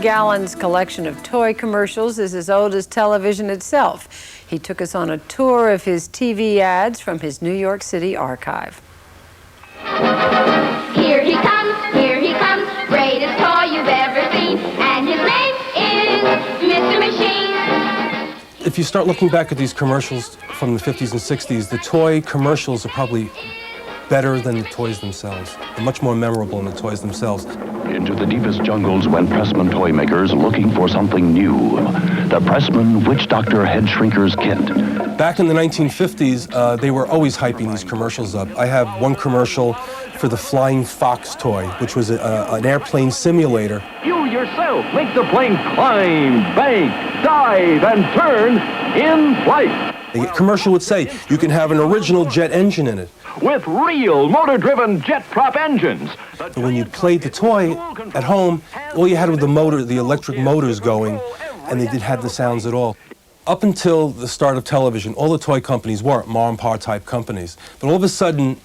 Gallen's collection of toy commercials is as old as television itself. He took us on a tour of his TV ads from his New York City archive. Here he comes, greatest toy you've ever seen, and his name is Mr. Machine. If you start looking back at these commercials from the 50s and 60s, the toy commercials are probably better than the toys themselves. They're much more memorable than the toys themselves. Into the deepest jungles went Pressman toy makers looking for something new. The Pressman Witch Doctor Head Shrinker's Kit. Back in the 1950s, they were always hyping these commercials up. I have one commercial for the Flying Fox toy, which was an airplane simulator. You yourself make the plane climb, bank, dive, and turn in flight. The commercial would say, you can have an original jet engine in it. With real motor-driven jet prop engines. But when you played the toy at home, all you had was the motor, the electric motors going, and they didn't have the sounds at all. Up until the start of television, all the toy companies were ma-and-pa type companies. But all of a sudden,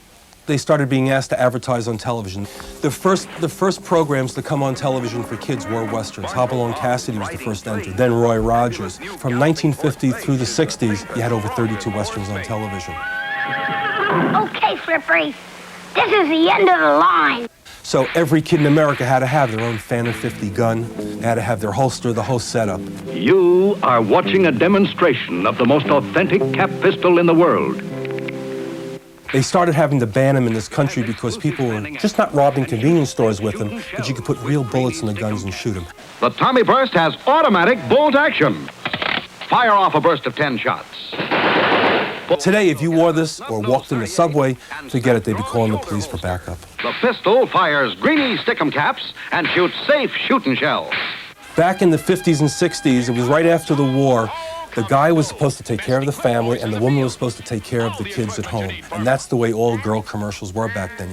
they started being asked to advertise on television. The first programs to come on television for kids were Westerns. Hopalong Cassidy was the first entry, then Roy Rogers. From 1950 through the 60s, you had over 32 Westerns on television. Okay, Slippery, this is the end of the line. So every kid in America had to have their own Phantom 50 gun. They had to have their holster, the whole setup. You are watching a demonstration of the most authentic cap pistol in the world. They started having to ban them in this country because people were just not robbing convenience stores with them, but you could put real bullets in the guns and shoot them. The Tommy Burst has automatic bolt action. Fire off a burst of 10 shots. Today, if you wore this or walked in the subway, forget it, they'd be calling the police for backup. The pistol fires greeny stickum caps and shoots safe shooting shells. Back in the 50s and 60s, it was right after the war, the guy was supposed to take care of the family and the woman was supposed to take care of the kids at home. And that's the way all girl commercials were back then.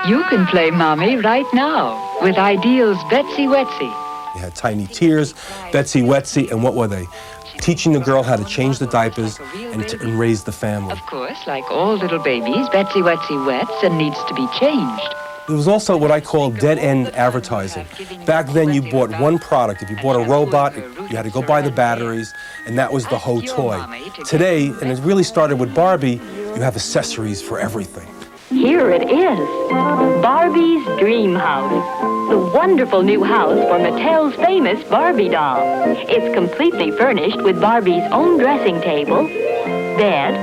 You can play Mommy right now with Ideal's Betsy Wetsy. You had Tiny Tears, Betsy Wetsy, and what were they? Teaching the girl how to change the diapers and raise the family. Of course, like all little babies, Betsy Wetsy wets and needs to be changed. There was also what I call dead-end advertising. Back then, you bought one product. If you bought a robot, you had to go buy the batteries, and that was the whole toy. Today, and it really started with Barbie, you have accessories for everything. Here it is, Barbie's Dream House, the wonderful new house for Mattel's famous Barbie doll. It's completely furnished with Barbie's own dressing table, bed,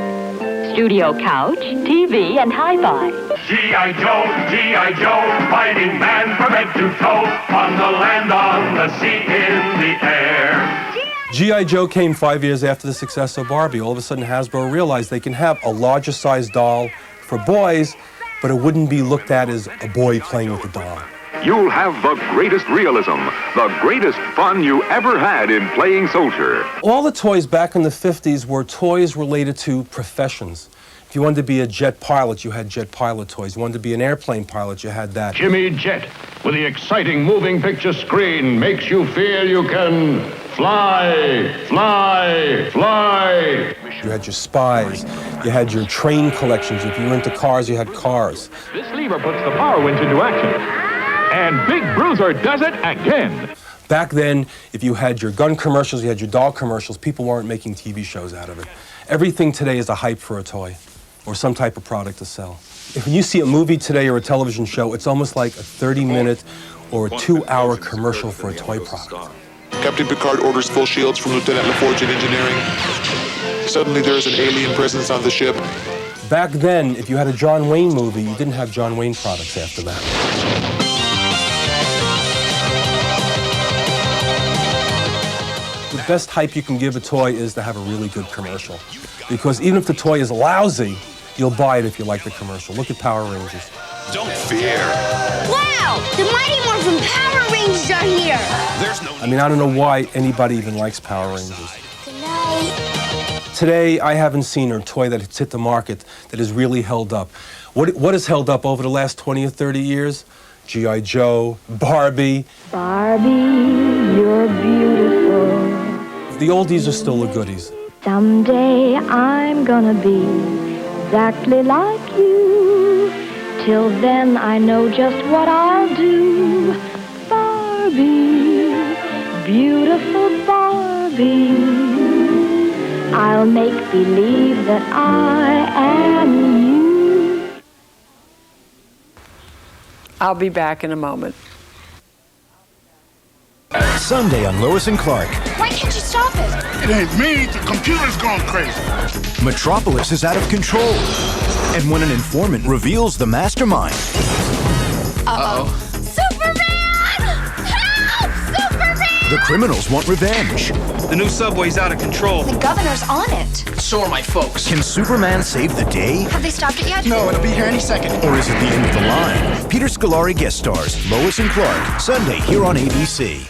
studio couch, TV, and hi-fi. G.I. Joe, fighting man from head to toe, on the land, on the sea, in the air. G.I. Joe came 5 years after the success of Barbie. All of a sudden, Hasbro realized they can have a larger size doll for boys, but it wouldn't be looked at as a boy playing with a doll. You'll have the greatest realism, the greatest fun you ever had in playing soldier. All the toys back in the 50s were toys related to professions. If you wanted to be a jet pilot, you had jet pilot toys. You wanted to be an airplane pilot, you had that. Jimmy Jet, with the exciting moving picture screen, makes you feel you can fly, fly, fly. You had your spies, you had your train collections. If you were into cars, you had cars. This lever puts the power winch into action. And Big Bruiser does it again. Back then, if you had your gun commercials, you had your doll commercials, people weren't making TV shows out of it. Everything today is a hype for a toy or some type of product to sell. If you see a movie today or a television show, it's almost like a 30-minute or a 2-hour commercial for a toy product. Captain Picard orders full shields from Lieutenant LaForge in engineering. Suddenly there's an alien presence on the ship. Back then, if you had a John Wayne movie, you didn't have John Wayne products after that. The best hype you can give a toy is to have a really good commercial. Because even if the toy is lousy, you'll buy it if you like the commercial. Look at Power Rangers. Don't fear. Wow, the Mighty Morphin Power Rangers are here. I mean, I don't know why anybody even likes Power Rangers. Good night. Today, I haven't seen a toy that's hit the market that has really held up. What has held up over the last 20 or 30 years? G.I. Joe, Barbie. Barbie, you're beautiful. The oldies are still the goodies. Someday I'm gonna be exactly like you. Till then I know just what I'll do. Barbie. Barbie, beautiful Barbie. I'll make believe that I am you. I'll be back in a moment. Sunday on Lois and Clark. Why can't you stop it? It ain't me. The computer's going crazy. Metropolis is out of control. And when an informant reveals the mastermind. Uh-oh. Superman! Help! Superman! The criminals want revenge. The new subway's out of control. The governor's on it. So are my folks. Can Superman save the day? Have they stopped it yet? No, it'll be here any second. Or is it the end of the line? Peter Scolari guest stars Lois and Clark. Sunday here on ABC.